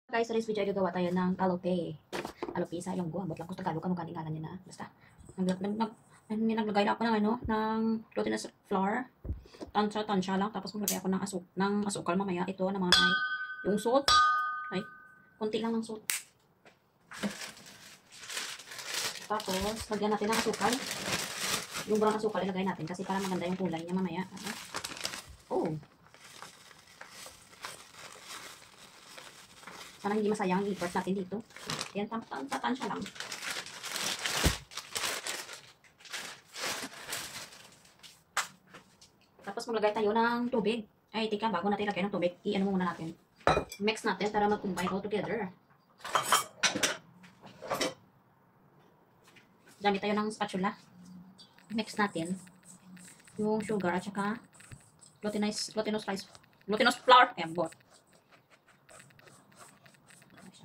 Guys, sa this video ay gagawa tayo ng alope. Alope sa yung guwang. Lang ko Tagalog ano kaning ngalan niya na. Basta. Naglagay na ako ng ng glutinous flour. Tansya lang. Tapos maglagay ako ng asukal mamaya. Ito naman ay yung salt. Ay, konti lang ng salt. Tapos, lagyan natin ng asukal. Yung brown asukal ilagay natin kasi para maganda yung kulay niya mamaya. Oh. Sana hindi masayang yung effort natin dito. Yan, tatansya lang. Tapos maglagay tayo ng tubig. Ay, tika, bago natin lagay ng tubig, i-ano muna natin. Mix natin para mag-combine all together. Gamit tayo ng spatula. Mix natin yung sugar at saka glutinous flour. Ayan, bot.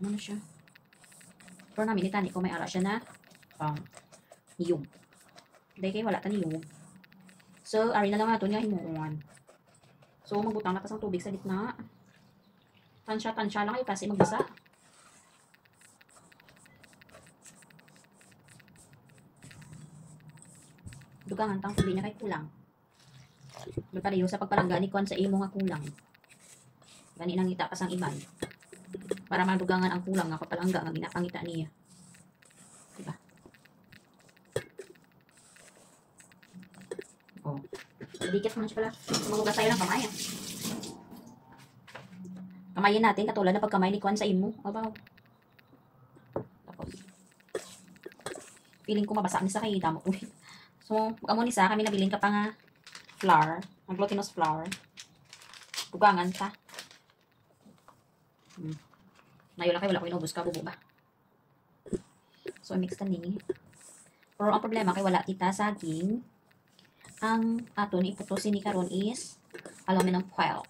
Ano na siya? Pero namin itani ko may ara siya na niyog. Dahil kayo wala ta niyog. So, ari na lang natin nga himuon. So, magbutang na tas ang tubig sa gitna. Tansya lang kayo kasi magbasa. Dugangan tang tubig niya kay kulang. Magpalayo sa pagpalangga ni Kwan sa imo nga kulang. Gani nang ita pasang iban. Para madugangan ang kulang nga kapalangga nga ginapangita niya. Diba? Oh. Dikit mo siya pala. Magugas tayo ng kamay. Kamayin natin katulad na pagkamay ni Kwan sa imo. Abaw. Tapos. Feeling ko mabasa ni sa kay damo ulit. So, pag amo ni sa kami nabilin ka pa nga flour, ang glutinous flour. Dugangan ta. Ngayon lang kayo, wala ko inubos ka, bubo ba? So, mix ka ni. Pero ang problema kay wala kita saging. Ang ato ni iputusin ni karon is aluminum foil.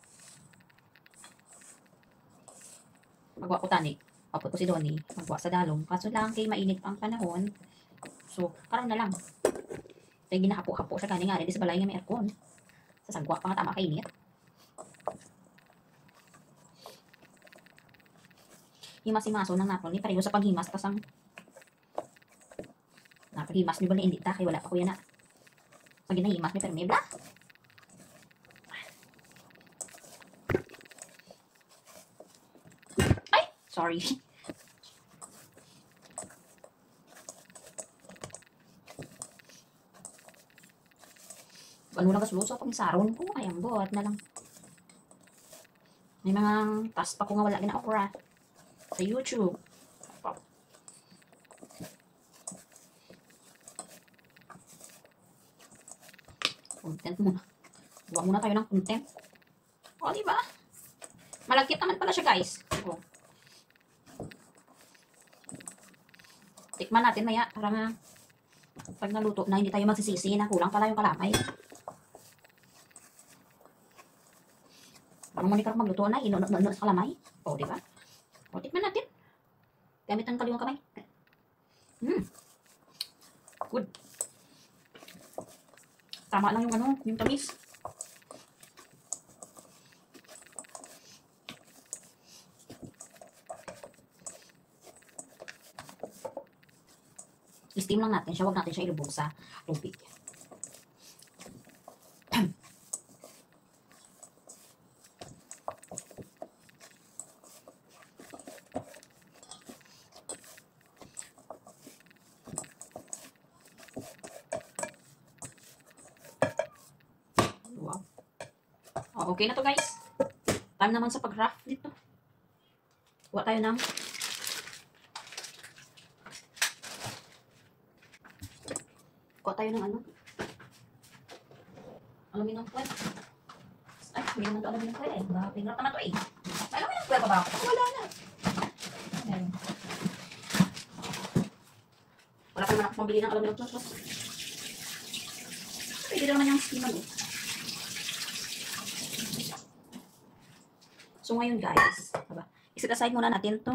Magwa ko tani. Paputo si Donnie. Magwa sa dalong. Kaso lang kay mainit ang panahon. So, karon na lang. Kaya ginahapo-hapo siya kani nga rin. Di sa balay nga may aircon. Sasagwa pa nga tama kainit. Himas-himaso ng napon ni pareho sa paghimas tas ang napaghimas mi bali hindi ta kay wala pa ko yan na pag ginahimas mi pero may bla ay sorry ano lang kasuluso pag saron ko ay ang buhat na lang may mga tas pa ko nga wala gina-okra sa YouTube. Content muna. Gawa muna tayo ng content. O, diba? Malagkit naman pala siya, guys. O. Tikman natin maya. Para nga, pag naluto na, hindi tayo magsisisi na kulang pala yung kalamay. Parang muna karang magluto na, ino-no sa kalamay. O, diba? O, tikman natin. Gamit ang kaliwang kamay. Good. Tama lang yung yung tamis. I-steam lang natin siya. Huwag natin siya ilubog sa tubig. Oh, okay na to guys. Time naman sa pag-wrap dito. Kuha tayo ng aluminum foil. Ay, hindi naman ito aluminum foil eh. Pinrap naman ito eh. Aluminum foil pa ba ako? Wala na. Ayan. Wala pa naman ako pambili ng aluminum foil. Pwede naman yung steamer eh. So ngayon guys, iset aside muna natin to.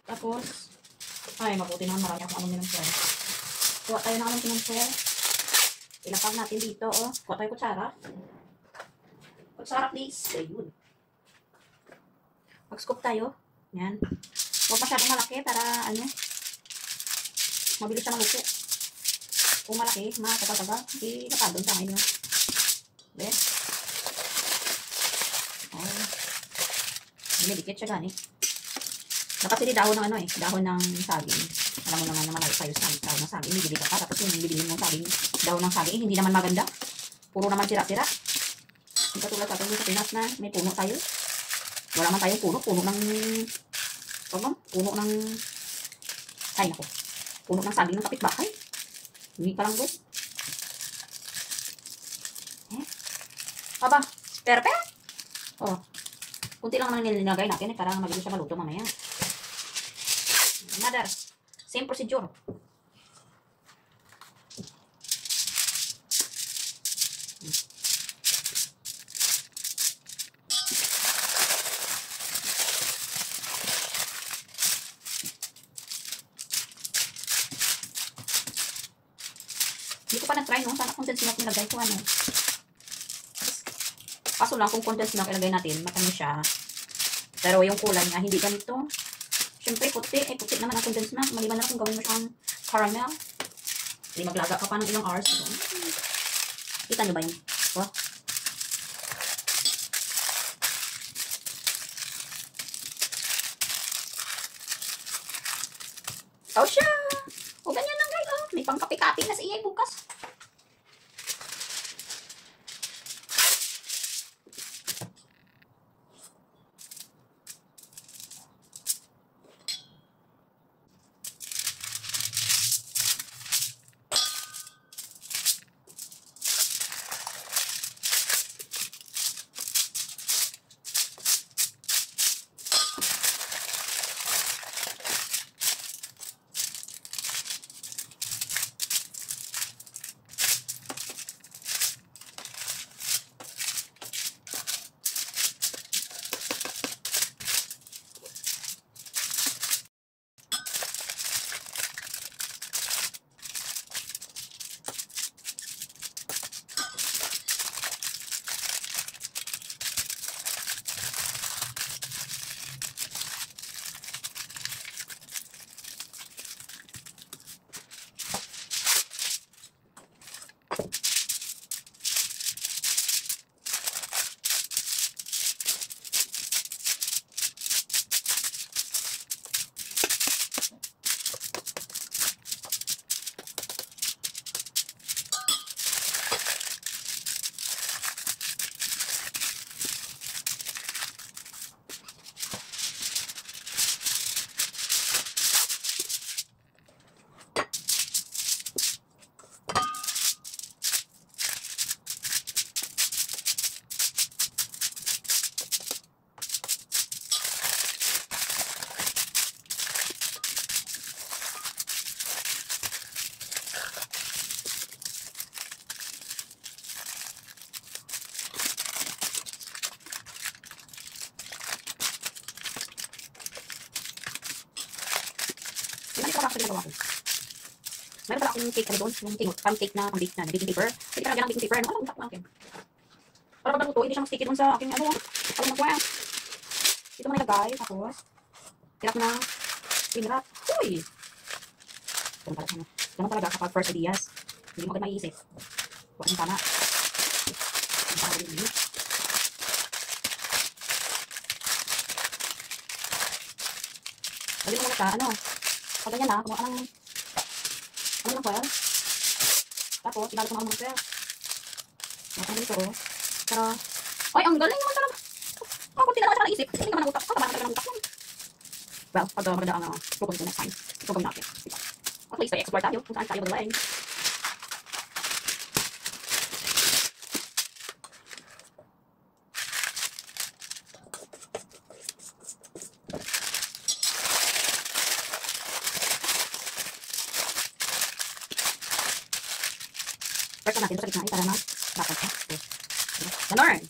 Tapos, ay mabuti naman marami akong aluminum foil. Kuha tayo ng aluminum foil. Ilapag natin dito, oh. Kuha tayo kutsara. Kutsara please. Ayun. Mag-scoop tayo. Yan. Huwag masyadong malaki para ano, mabilis siya maluto. Kung malaki, matagal-tagal, hindi napagod sa ngayon. Then, dinidikit siya gani. Dapat hindi dahon ng ano dahon ng saging. Alam mo naman na malayo tayo sa dahon ng saging. Bibili ka pa, tapos yung bibili mo saging, dahon ng saging, hindi naman maganda. Puro naman sira-sira. Hindi katulad sa atin sa Pinas na may puno tayo. Wala man tayong puno ng, ay nako, puno ng saging ng kapitbahay. Hindi pa lang good. Aba, perfect. Oh, kunti lang naman nilagay natin para mabilis siya maluto mamaya. Another, same procedure. Hindi ko pa na-try, no? Sana condensed milk nilagay ko, ano. Kaso lang, kung condensed milk ilagay natin, matamis siya. Pero yung kulay niya, hindi ganito. Siyempre, puti. Puti naman ang condensed milk. Maliban na kung gawin mo siyang caramel. Hindi maglaga ka pa ng ilang hours. So, kita nyo ba yun? Oh. Oh, siya! O, ganyan lang, guys. Oh, may pangkapi-kapi na sa iyay bukas. Actually nagawa ko. Meron pala akong cake doon, yung pancake na pang-bake na baking paper. Hindi ka lagyan ng baking paper, ano? Alam, utak ko akin. Para pag naluto, hindi siya mag-sticky doon sa aking ano. Alam mo ko yan. Dito mo nilagay, tapos hirap na pinrap. Uy! Ganun pala ano. Ganun talaga kapag first ideas. Hindi mo agad maiisip. Huwag ang tama. Ang tama din yun. Lagi mo muna ka, ano? Pag ganyan na, kumuha ka ng foil. Tapos, ibalot mo ang mga foil. Tapos, dito, oh. Pero, ay, ang galing naman talaga. Ang kunti na naman siya naisip. Hindi ka man nagutak. Tama na talaga ng utak yun. Well, pag maganda ang pupun ko next time. Ito gawin natin. At least, ay explore tayo kung saan tayo magaling. First natin ito sa gitna para na-dapat siya. Ganon!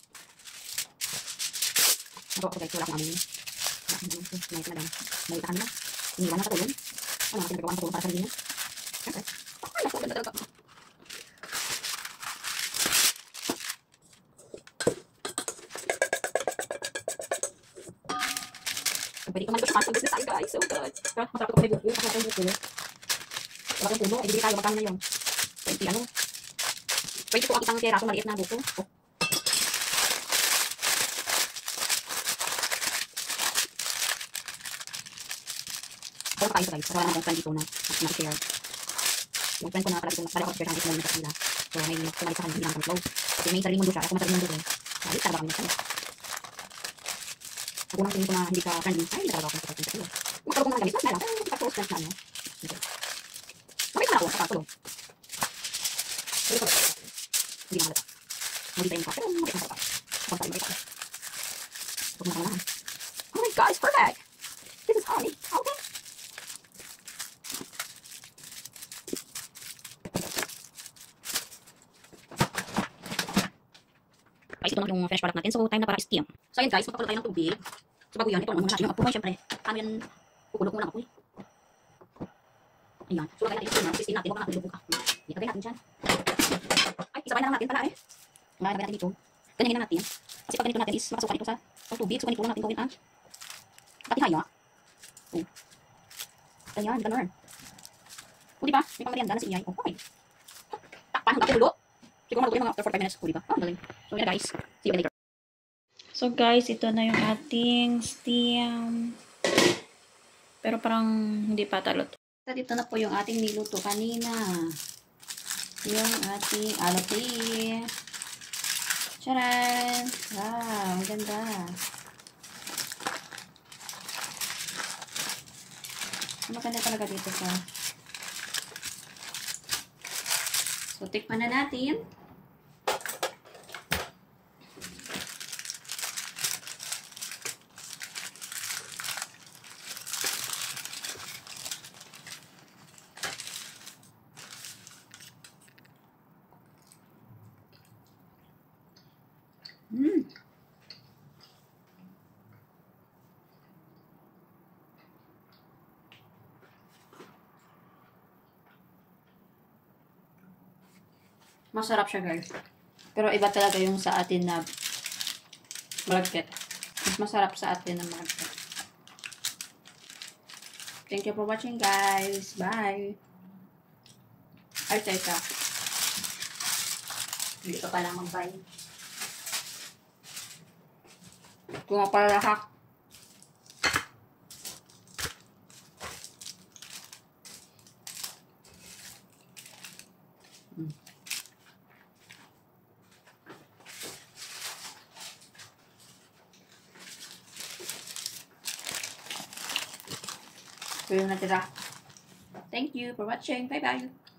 Nagawa ko guys, wala akong amin. May talagang malitahan nila. Iniwan na katulong. Ano natin nagagawa ng katulong para sa sarili niya. Siyempre. Ay, naku, ganda talaga. Pwede ka maligot sa business tayo guys. So good. Pero masarap ito kung may buko. Masarap yung buko. Wala kang puno. Ibigay tayo. Magkano na yun? 20 ano? 20 po ang isang peraso maliit na buko. Oh. Kaya pa kayo guys. Kasi wala namang friend dito na nag-share. Yung friend ko na pala dito. Pala ako share sa kanila sa kanila. So may sumali sa kanila. Hindi lang kami close. Kasi may sarili mundo siya. Ako may sarili mundo ko. Ay, talaga kami nagsalit. Ako nang tingin ko na hindi ka friendly. Ay, hindi talaga ako nagsalit sa iyo. Magkaroon ko naman gamit. Mas na lang. Pero pag-close friends na ano. Makita na ako. Nakapagulong. Hindi na halata. Hindi tayo mukha. Pero makita na halata. Kung tayo makita. Huwag na kailangan. Oh my God, it's perfect. This is honey. Okay. Guys, ito na yung fresh product natin. So, time na para steam. So, ayan guys, magpakulo tayo ng tubig. So, bago yan, ito muna natin yung apoy. Siyempre, paano yan? Kukulog muna ang apoy. Ayan. So, lagay natin yung steam. Steam natin. Huwag na natin ilubog ka. Ilagay natin dyan. Ay, isabay na lang natin pala eh. Lagay natin dito. Ganyan na natin. Kasi pag ganito natin is makasukan ito sa tubig. So, ganito lang natin gawin ang patihaya. Oh. Ganyan, ganun. O, diba? May pangmerienda na si Iyay. Okay. Takpan hanggang tulo. Siguro matuloy mga after 45 minutes. O, diba? Oh, galing. So, yun guys. See you later. So guys, ito na yung ating steam. Pero parang hindi pa talot. At ito na po yung ating niluto kanina. Yung ating alote. Charan! Wow, ang ganda. Maganda talaga dito sa. So, tikman na natin. Masarap siya guys. Pero iba talaga yung sa atin na malagkit. Mas masarap sa atin na malagkit. Thank you for watching guys. Bye. Ay, teka. Dito pa lang mag-bye. Kung mapalahak. So, yung natira. Thank you for watching. Bye-bye.